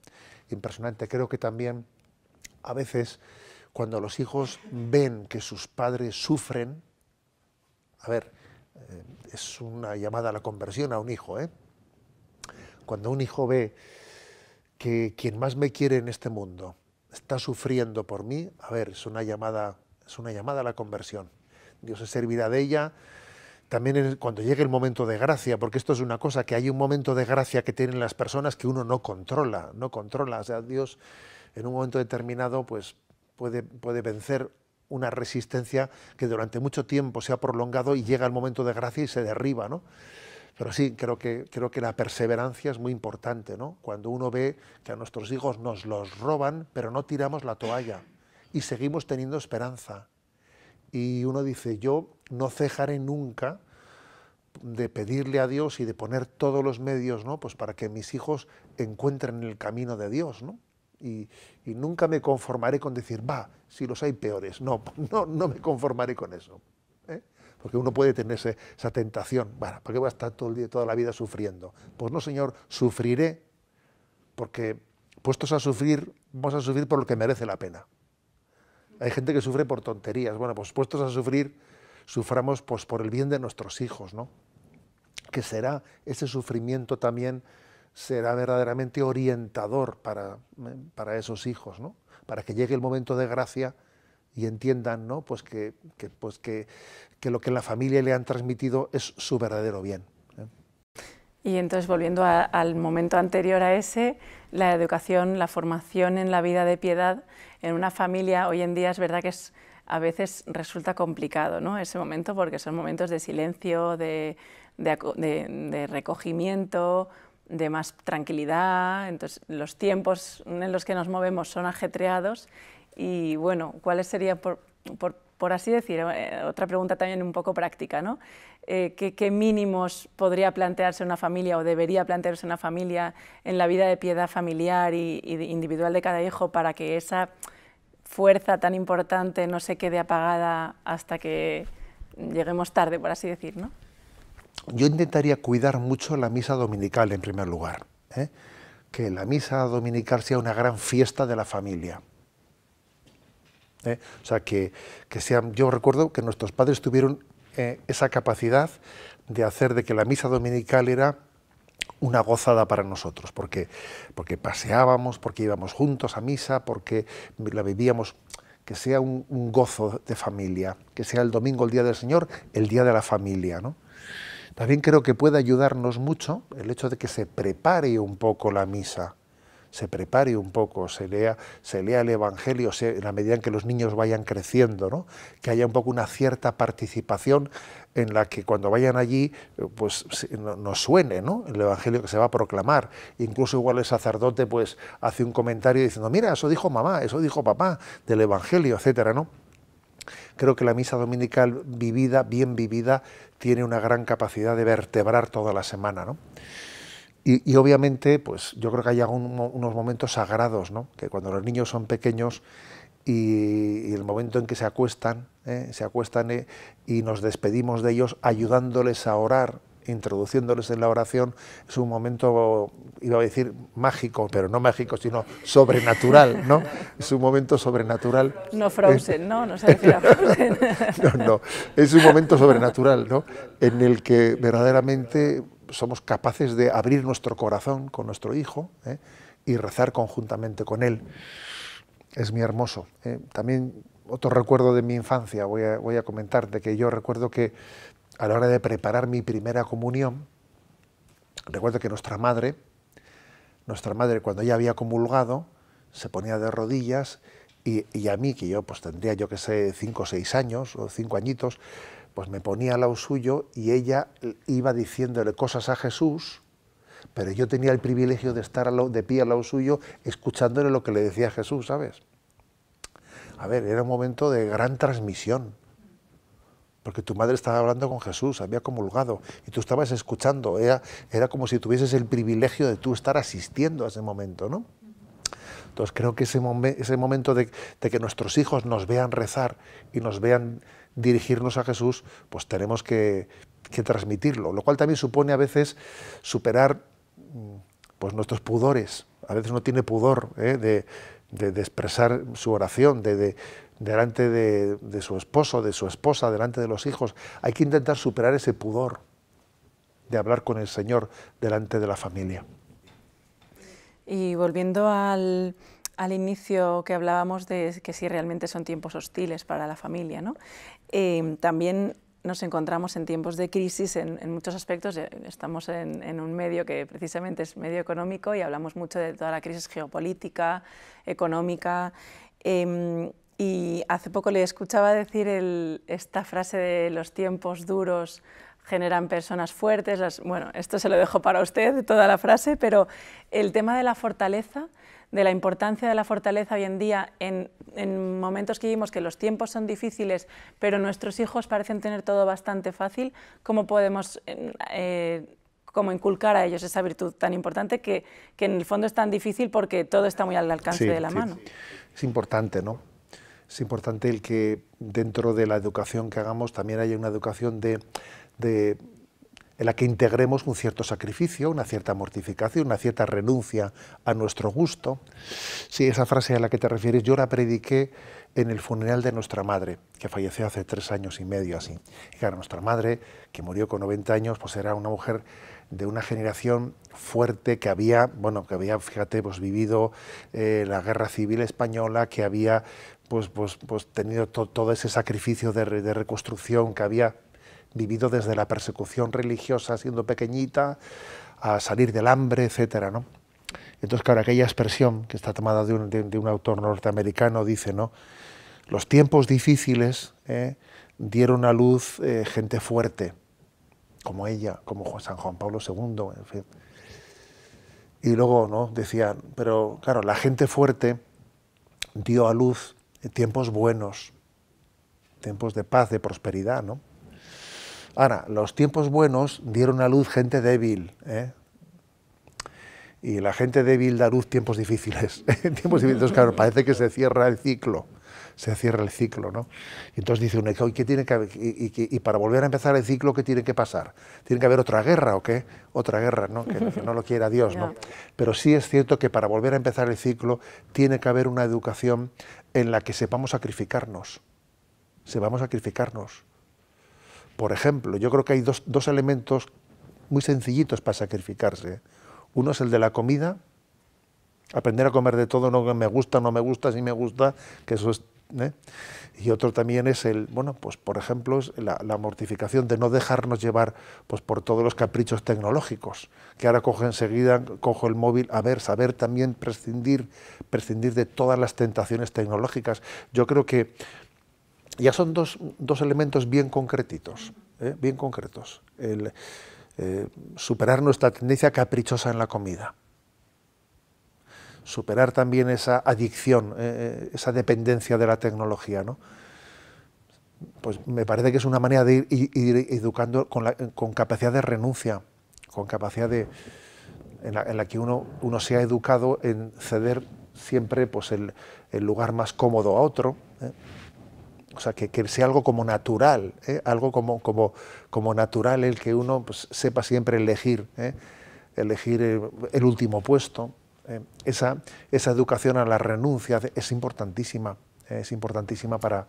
Impresionante. Creo que también a veces cuando los hijos ven que sus padres sufren, a ver, es una llamada a la conversión a un hijo, Cuando un hijo ve que quien más me quiere en este mundo está sufriendo por mí, a ver, es una llamada a la conversión. Dios se servirá de ella. También cuando llegue el momento de gracia, porque esto es una cosa, que hay un momento de gracia que tienen las personas que uno no controla. O sea, Dios en un momento determinado pues puede vencer una resistencia que durante mucho tiempo se ha prolongado y llega el momento de gracia y se derriba, ¿no? Pero sí, creo que la perseverancia es muy importante, ¿no? Cuando uno ve que a nuestros hijos nos los roban, pero no tiramos la toalla y seguimos teniendo esperanza. Y uno dice, yo no cejaré nunca de pedirle a Dios y de poner todos los medios, ¿no?, pues para que mis hijos encuentren el camino de Dios, ¿no? Y nunca me conformaré con decir, si los hay peores. No me conformaré con eso. Porque uno puede tener esa tentación. Bueno, ¿para qué voy a estar todo el día, toda la vida sufriendo? Pues no, Señor, sufriré, porque puestos a sufrir, vamos a sufrir por lo que merece la pena. Hay gente que sufre por tonterías. Bueno, pues puestos a sufrir, suframos pues por el bien de nuestros hijos, ¿no? Que será, ese sufrimiento también será verdaderamente orientador para esos hijos, ¿no? Para que llegue el momento de gracia y entiendan, ¿no? Pues que lo que en la familia le han transmitido es su verdadero bien, ¿eh? Y entonces, volviendo al momento anterior a ese, la educación, la formación en la vida de piedad en una familia hoy en día es verdad que a veces resulta complicado, ¿no? Ese momento, porque son momentos de silencio, de recogimiento, de más tranquilidad. Entonces, los tiempos en los que nos movemos son ajetreados. Y bueno, ¿cuáles serían, por así decir, otra pregunta también un poco práctica, ¿no? ¿Qué mínimos podría plantearse una familia o debería plantearse una familia en la vida de piedad familiar y individual de cada hijo para que esa fuerza tan importante no se quede apagada hasta que lleguemos tarde, por así decir, ¿no? Yo intentaría cuidar mucho la misa dominical en primer lugar, ¿eh? Que la misa dominical sea una gran fiesta de la familia. O sea, que sean, yo recuerdo que nuestros padres tuvieron esa capacidad de hacer de que la misa dominical era una gozada para nosotros, porque paseábamos, porque íbamos juntos a misa, porque la vivíamos, que sea un gozo de familia, que sea el domingo, el día del Señor, el día de la familia, ¿no? También creo que puede ayudarnos mucho el hecho de que se prepare un poco la misa, se prepare un poco, se lea el Evangelio, en la medida en que los niños vayan creciendo, ¿no? Que haya un poco una cierta participación en la que cuando vayan allí pues nos suene, ¿no? El Evangelio que se va a proclamar. Incluso igual el sacerdote pues hace un comentario diciendo, mira, eso dijo mamá, eso dijo papá del Evangelio, etcétera, ¿no? Creo que la misa dominical vivida, bien vivida, tiene una gran capacidad de vertebrar toda la semana, ¿no? Y obviamente, pues yo creo que hay unos momentos sagrados, ¿no? Que cuando los niños son pequeños y el momento en que se acuestan y nos despedimos de ellos ayudándoles a orar, introduciéndoles en la oración, es un momento, iba a decir mágico, pero no mágico, sino sobrenatural, ¿no? Es un momento sobrenatural. No Frozen, ¿no? No se refiere a Frozen. No, es un momento sobrenatural, ¿no? En el que verdaderamente somos capaces de abrir nuestro corazón con nuestro hijo, ¿eh? Y rezar conjuntamente con él. Es muy hermoso. También otro recuerdo de mi infancia, voy a comentar, de que yo recuerdo que a la hora de preparar mi primera comunión, recuerdo que nuestra madre cuando ya había comulgado, se ponía de rodillas y a mí, que yo pues tendría, yo que sé, 5 o 6 años o 5 añitos, pues me ponía al lado suyo y ella iba diciéndole cosas a Jesús, pero yo tenía el privilegio de estar de pie al lado suyo escuchándole lo que le decía Jesús, ¿sabes? A ver, era un momento de gran transmisión, porque tu madre estaba hablando con Jesús, había comulgado, y tú estabas escuchando, era como si tuvieses el privilegio de tú estar asistiendo a ese momento, ¿no? Entonces creo que ese momento de que nuestros hijos nos vean rezar y nos vean dirigirnos a Jesús, pues tenemos que transmitirlo, lo cual también supone a veces superar pues nuestros pudores. A veces uno tiene pudor de expresar su oración, delante de su esposo, de su esposa, delante de los hijos. Hay que intentar superar ese pudor de hablar con el Señor delante de la familia. Y volviendo al inicio que hablábamos de que sí realmente son tiempos hostiles para la familia, ¿no? También nos encontramos en tiempos de crisis en muchos aspectos. Estamos en un medio que precisamente es medio económico y hablamos mucho de toda la crisis geopolítica, económica. Y hace poco le escuchaba decir esta frase de los tiempos duros generan personas fuertes. Bueno, esto se lo dejo para usted, toda la frase, pero el tema de la fortaleza, de la importancia de la fortaleza hoy en día en momentos que vivimos que los tiempos son difíciles, pero nuestros hijos parecen tener todo bastante fácil, ¿cómo podemos como inculcar a ellos esa virtud tan importante que en el fondo es tan difícil porque todo está muy al alcance de la mano? Es importante, ¿no? Es importante el que dentro de la educación que hagamos también haya una educación en la que integremos un cierto sacrificio, una cierta mortificación, una cierta renuncia a nuestro gusto. Sí, esa frase a la que te refieres yo la prediqué en el funeral de nuestra madre, que falleció hace 3 años y medio así. Y claro, nuestra madre, que murió con 90 años, pues era una mujer de una generación fuerte que había, fíjate, pues vivido la Guerra Civil Española, que había pues tenido todo ese sacrificio de reconstrucción, que había vivido desde la persecución religiosa siendo pequeñita a salir del hambre, etcétera, ¿no? Entonces, claro, aquella expresión que está tomada de un autor norteamericano dice, ¿no? Los tiempos difíciles dieron a luz gente fuerte, como ella, como San Juan Pablo II, en fin. Y luego, ¿no? Decía, pero claro, la gente fuerte dio a luz tiempos buenos, tiempos de paz, de prosperidad, ¿no? Ahora, los tiempos buenos dieron a luz gente débil, y la gente débil da a luz tiempos difíciles. Tiempos difíciles, entonces, claro, parece que se cierra el ciclo, ¿no? Y entonces dice uno, ¿qué tiene que haber? Y para volver a empezar el ciclo, ¿qué tiene que pasar? ¿Tiene que haber otra guerra o qué? Otra guerra, ¿no? Que no lo quiera Dios, ¿no? Pero sí es cierto que para volver a empezar el ciclo tiene que haber una educación en la que sepamos sacrificarnos. Por ejemplo, yo creo que hay dos elementos muy sencillitos para sacrificarse. Uno es el de la comida, aprender a comer de todo, no me gusta, no me gusta, si me gusta, que eso es... Y otro también es por ejemplo, es la mortificación de no dejarnos llevar pues, por todos los caprichos tecnológicos, que ahora cojo el móvil, saber también prescindir de todas las tentaciones tecnológicas. Yo creo que ya son dos elementos bien concretitos, bien concretos. Superar nuestra tendencia caprichosa en la comida. Superar también esa adicción, esa dependencia de la tecnología, ¿no? Pues me parece que es una manera de ir educando con capacidad de renuncia, con capacidad en la que uno sea educado en ceder siempre pues, el lugar más cómodo a otro, O sea, que sea algo como natural, algo como natural el que uno pues, sepa siempre elegir el último puesto. Esa educación a la renuncia es importantísima para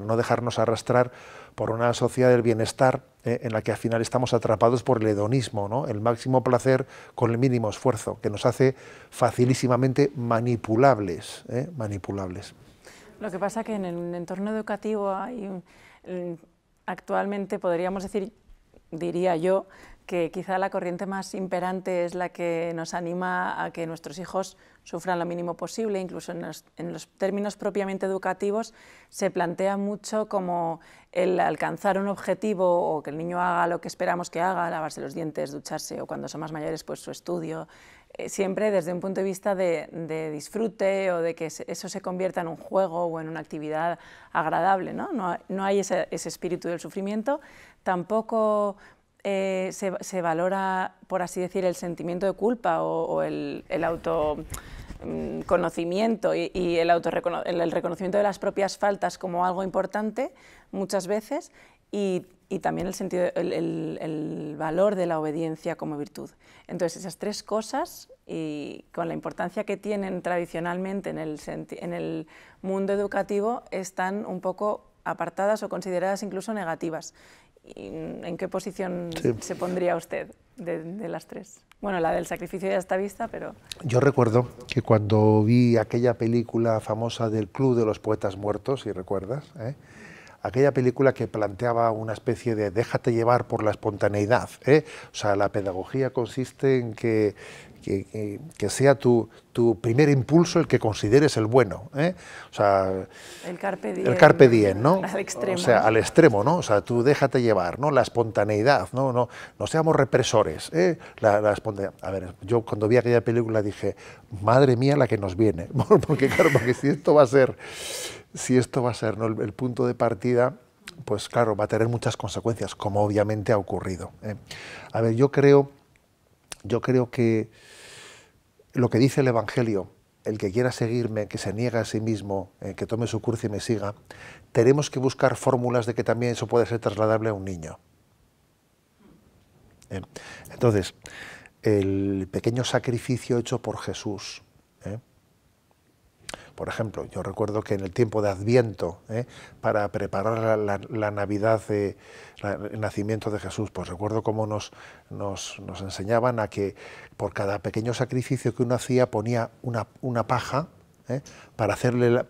no dejarnos arrastrar por una sociedad del bienestar en la que al final estamos atrapados por el hedonismo, ¿no? El máximo placer con el mínimo esfuerzo, que nos hace facilísimamente manipulables. Lo que pasa es que en el entorno educativo hay actualmente podríamos diría yo, que quizá la corriente más imperante es la que nos anima a que nuestros hijos sufran lo mínimo posible. Incluso en los términos propiamente educativos se plantea mucho como el alcanzar un objetivo o que el niño haga lo que esperamos que haga, lavarse los dientes, ducharse o cuando son más mayores pues su estudio, siempre desde un punto de vista de disfrute o de que eso se convierta en un juego o en una actividad agradable, ¿no? No hay ese espíritu del sufrimiento, tampoco se valora, por así decir, el sentimiento de culpa o el autoconocimiento y el reconocimiento de las propias faltas como algo importante muchas veces y también el valor de la obediencia como virtud. Entonces esas tres cosas y con la importancia que tienen tradicionalmente en el mundo educativo están un poco apartadas o consideradas incluso negativas. ¿En qué posición se pondría usted de las tres? Bueno, la del sacrificio ya está vista, pero... Yo recuerdo que cuando vi aquella película famosa del Club de los Poetas Muertos, si recuerdas, aquella película que planteaba una especie de déjate llevar por la espontaneidad, O sea, la pedagogía consiste en que sea tu primer impulso el que consideres el bueno, O sea, el carpe diem, ¿no? Al extremo. O sea, al extremo, ¿no? O sea, tú déjate llevar, ¿no? La espontaneidad, no seamos represores, la espontaneidad. A ver, yo cuando vi aquella película dije, madre mía la que nos viene, porque si esto va a ser, ¿no? el punto de partida, pues claro, va a tener muchas consecuencias, como obviamente ha ocurrido. A ver, yo creo que lo que dice el Evangelio el que quiera seguirme, que se niegue a sí mismo, que tome su cruz y me siga, tenemos que buscar fórmulas de que también eso puede ser trasladable a un niño. Entonces, el pequeño sacrificio hecho por Jesús. Por ejemplo, yo recuerdo que en el tiempo de Adviento, para preparar la Navidad, el nacimiento de Jesús, pues recuerdo cómo nos enseñaban a que por cada pequeño sacrificio que uno hacía ponía una paja, prepararle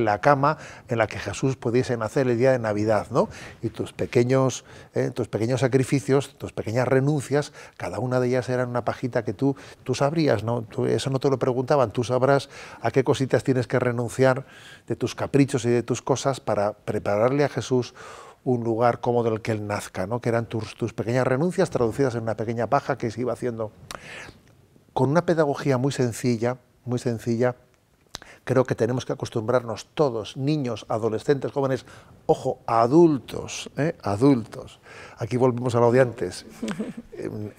la cama en la que Jesús pudiese nacer el día de Navidad, ¿no? Y tus pequeños sacrificios, tus pequeñas renuncias, cada una de ellas era una pajita que tú sabrías, ¿no? Eso no te lo preguntaban, tú sabrás a qué cositas tienes que renunciar de tus caprichos y de tus cosas para prepararle a Jesús un lugar cómodo en el que Él nazca, ¿no? Que eran tus pequeñas renuncias traducidas en una pequeña paja que se iba haciendo. Con una pedagogía muy sencilla, creo que tenemos que acostumbrarnos todos, niños, adolescentes, jóvenes, ojo, adultos, adultos. Aquí volvemos a lo de antes.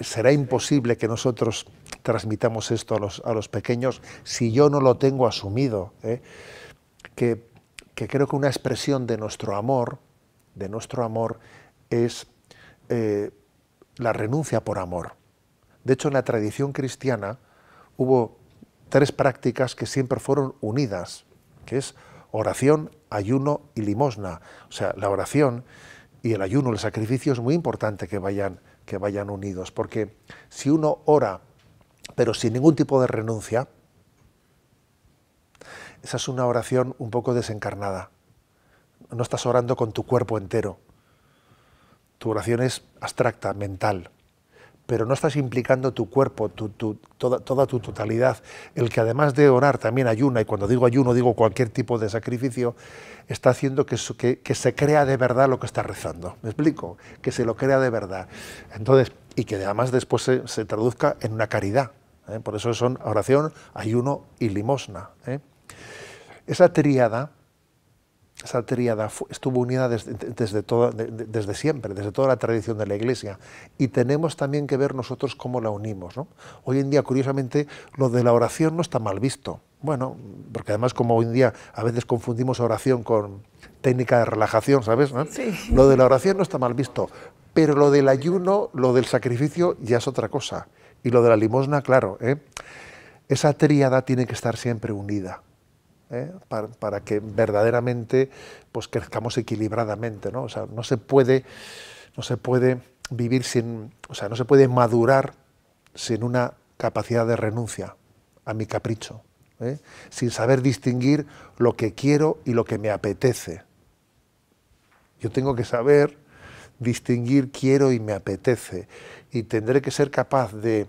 Será imposible que nosotros transmitamos esto a los pequeños si yo no lo tengo asumido. Que creo que una expresión de nuestro amor es la renuncia por amor. De hecho, en la tradición cristiana hubo 3 prácticas que siempre fueron unidas, que es oración, ayuno y limosna. O sea, la oración y el ayuno, el sacrificio, es muy importante que vayan unidos, porque si uno ora, pero sin ningún tipo de renuncia, esa es una oración un poco desencarnada. No estás orando con tu cuerpo entero. Tu oración es abstracta, mental, pero no estás implicando tu cuerpo, toda tu totalidad. El que además de orar también ayuna, y cuando digo ayuno digo cualquier tipo de sacrificio, está haciendo que se crea de verdad lo que está rezando. ¿Me explico? Que se lo crea de verdad. Entonces, y que además después se traduzca en una caridad. Por eso son oración, ayuno y limosna. Esa tríada estuvo unida desde siempre, desde toda la tradición de la Iglesia, y tenemos también que ver nosotros cómo la unimos, ¿no? Hoy en día, curiosamente, lo de la oración no está mal visto. Bueno, porque además como hoy en día a veces confundimos oración con técnica de relajación, ¿sabes? ¿No? Sí. Lo de la oración no está mal visto, pero lo del ayuno, lo del sacrificio ya es otra cosa. Y lo de la limosna, claro, esa tríada tiene que estar siempre unida. Para que verdaderamente pues crezcamos equilibradamente, ¿no? O sea, no se puede vivir no se puede madurar sin una capacidad de renuncia a mi capricho, sin saber distinguir lo que quiero y lo que me apetece. Yo tengo que saber distinguir quiero y me apetece, y tendré que ser capaz de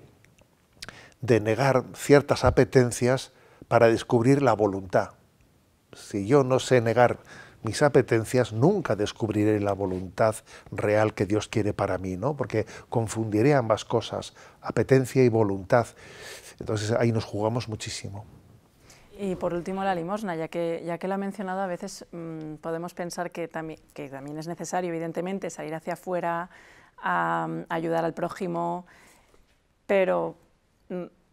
negar ciertas apetencias para descubrir la voluntad. Si yo no sé negar mis apetencias, nunca descubriré la voluntad real que Dios quiere para mí, ¿no? Porque confundiré ambas cosas, apetencia y voluntad. Entonces ahí nos jugamos muchísimo. Y por último la limosna, ya que la ha mencionado, a veces podemos pensar que también es necesario, evidentemente, salir hacia afuera a ayudar al prójimo, pero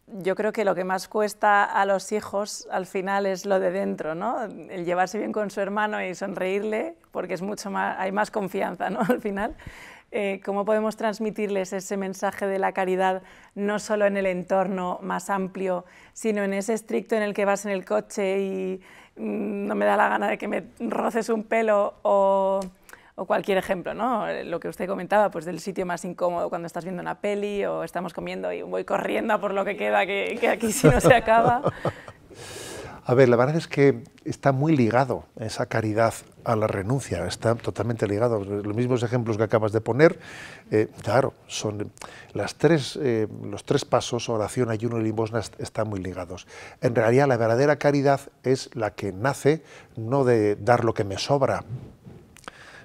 yo creo que lo que más cuesta a los hijos al final es lo de dentro, ¿no? El llevarse bien con su hermano y sonreírle, porque es mucho más, hay más confianza, ¿no? Al final, ¿cómo podemos transmitirles ese mensaje de la caridad no solo en el entorno más amplio, sino en ese estricto en el que vas en el coche y no me da la gana de que me roces un pelo, o cualquier ejemplo, ¿no? Lo que usted comentaba, pues del sitio más incómodo cuando estás viendo una peli o estamos comiendo y voy corriendo a por lo que queda, que aquí si no se acaba. A ver, la verdad es que está muy ligado esa caridad a la renuncia, está totalmente ligado. Los mismos ejemplos que acabas de poner, claro, son los 3 pasos, oración, ayuno y limosna, están muy ligados. En realidad, la verdadera caridad es la que nace no de dar lo que me sobra,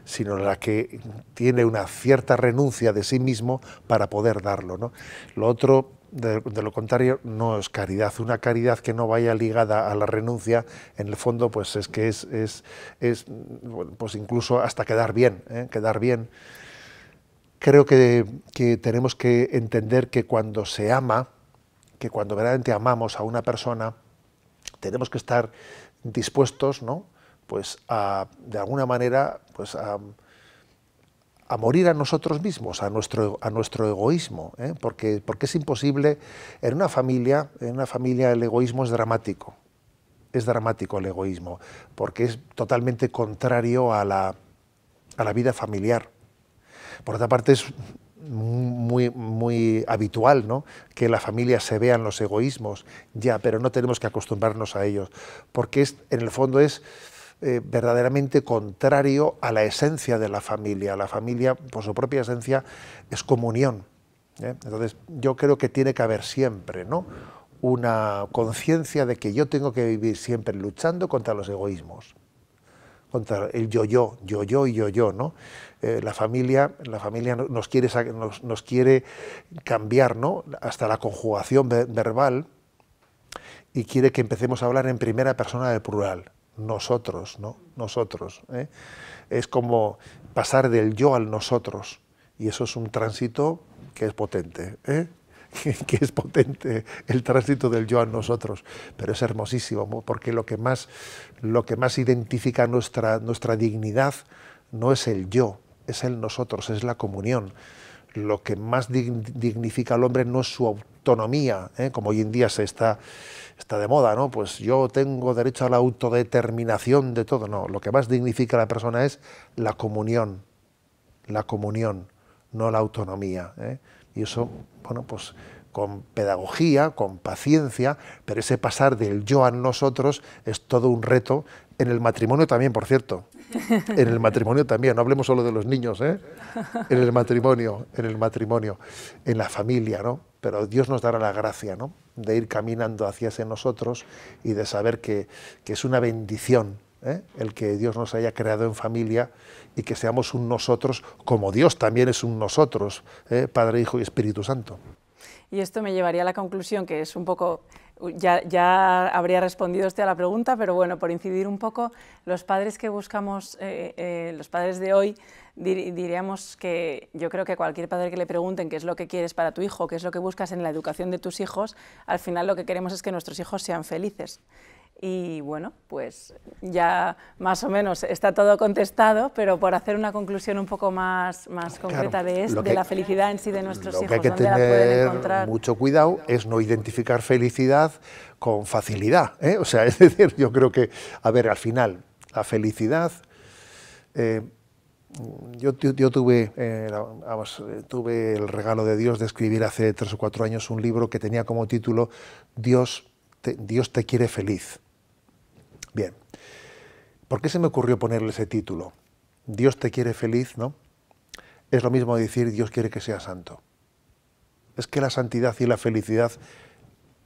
sino la que tiene una cierta renuncia de sí mismo para poder darlo, ¿no? Lo otro, de lo contrario, no es caridad. Una caridad que no vaya ligada a la renuncia, en el fondo, pues es que es pues incluso hasta quedar bien, quedar bien. Creo que tenemos que entender que cuando se ama, que cuando verdaderamente amamos a una persona, tenemos que estar dispuestos, ¿no?, pues de alguna manera, pues a morir a nosotros mismos, a nuestro egoísmo, ¿eh? Porque es imposible. En una familia el egoísmo es dramático el egoísmo, porque es totalmente contrario a la vida familiar. Por otra parte, es muy habitual, ¿no?, que en la familia se vean los egoísmos, ya, pero no tenemos que acostumbrarnos a ellos, porque en el fondo es verdaderamente contrario a la esencia de la familia. La familia, por su propia esencia, es comunión, ¿eh? Entonces, yo creo que tiene que haber siempre, ¿no?, una conciencia de que yo tengo que vivir siempre luchando contra los egoísmos, contra el yo-yo y yo-yo, ¿no? La familia nos quiere cambiar, ¿no?, hasta la conjugación verbal, y quiere que empecemos a hablar en primera persona del plural. Nosotros, ¿no? Nosotros, ¿eh? Es como pasar del yo al nosotros, y eso es un tránsito que es potente, ¿eh? Que es potente el tránsito del yo al nosotros, pero es hermosísimo, porque lo que más identifica nuestra dignidad no es el yo, es el nosotros, es la comunión. Lo que más dignifica al hombre no es su autonomía, ¿eh?, como hoy en día está de moda, ¿no? Pues yo tengo derecho a la autodeterminación de todo. No, lo que más dignifica a la persona es la comunión, no la autonomía, ¿eh? Y eso, bueno, pues con pedagogía, con paciencia, pero ese pasar del yo a nosotros es todo un reto. En el matrimonio también, por cierto. En el matrimonio también, no hablemos solo de los niños, ¿eh? En el matrimonio, en la familia, ¿no? Pero Dios nos dará la gracia, ¿no?, de ir caminando hacia ese nosotros y de saber que es una bendición, ¿eh?, el que Dios nos haya creado en familia y que seamos un nosotros como Dios también es un nosotros, ¿eh?, Padre, Hijo y Espíritu Santo. Y esto me llevaría a la conclusión, que es un poco, ya habría respondido usted a la pregunta, pero bueno, por incidir un poco, los padres que buscamos, los padres de hoy, diríamos que yo creo que cualquier padre que le pregunten qué es lo que quieres para tu hijo, qué es lo que buscas en la educación de tus hijos, al final lo que queremos es que nuestros hijos sean felices. Y bueno, pues ya más o menos está todo contestado, pero por hacer una conclusión un poco más concreta, claro, de la felicidad en sí de nuestros hijos, lo que hay que ¿dónde la pueden encontrar? Tener mucho cuidado es no identificar felicidad con facilidad, ¿eh? O sea, es decir, yo creo que, a ver, al final, la felicidad, yo tuve el regalo de Dios de escribir hace 3 o 4 años un libro que tenía como título Dios te quiere feliz. Bien, ¿por qué se me ocurrió ponerle ese título? Dios te quiere feliz, ¿no? Es lo mismo decir Dios quiere que seas santo. Es que la santidad y la felicidad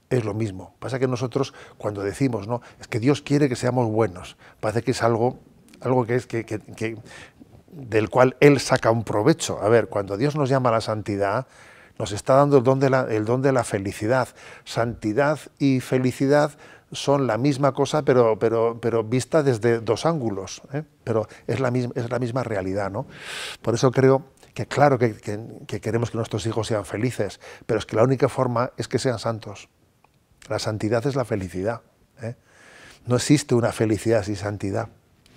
es lo mismo. Pasa que nosotros cuando decimos, ¿no?, es que Dios quiere que seamos buenos, parece que es algo que del cual Él saca un provecho. A ver, cuando Dios nos llama a la santidad, nos está dando el don de la felicidad. Santidad y felicidad son la misma cosa, pero vista desde 2 ángulos, ¿eh? Pero es la misma realidad, ¿no? Por eso creo que claro que queremos que nuestros hijos sean felices, pero es que la única forma es que sean santos. La santidad es la felicidad, ¿eh? No existe una felicidad sin santidad,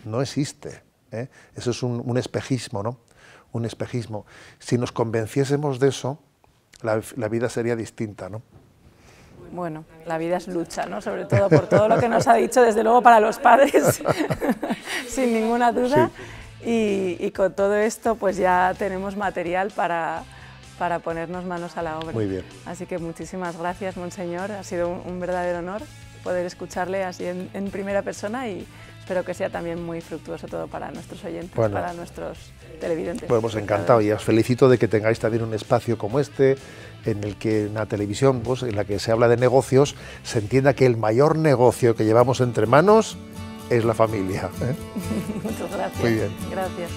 no existe, ¿eh? Eso es un espejismo, ¿no? Un espejismo. Si nos convenciésemos de eso, la vida sería distinta, ¿no? Bueno, la vida es lucha, ¿no? Sobre todo por todo lo que nos ha dicho, desde luego para los padres, sin ninguna duda. Sí. Y con todo esto, pues ya tenemos material para ponernos manos a la obra. Muy bien. Así que muchísimas gracias, Monseñor. Ha sido un verdadero honor poder escucharle así en primera persona y espero que sea también muy fructuoso todo para nuestros oyentes, bueno, para nuestros televidentes. Pues encantado y os felicito de que tengáis también un espacio como este, en el que en la televisión, pues, en la que se habla de negocios, se entienda que el mayor negocio que llevamos entre manos es la familia, ¿eh? Muchas gracias. Muy bien. Gracias.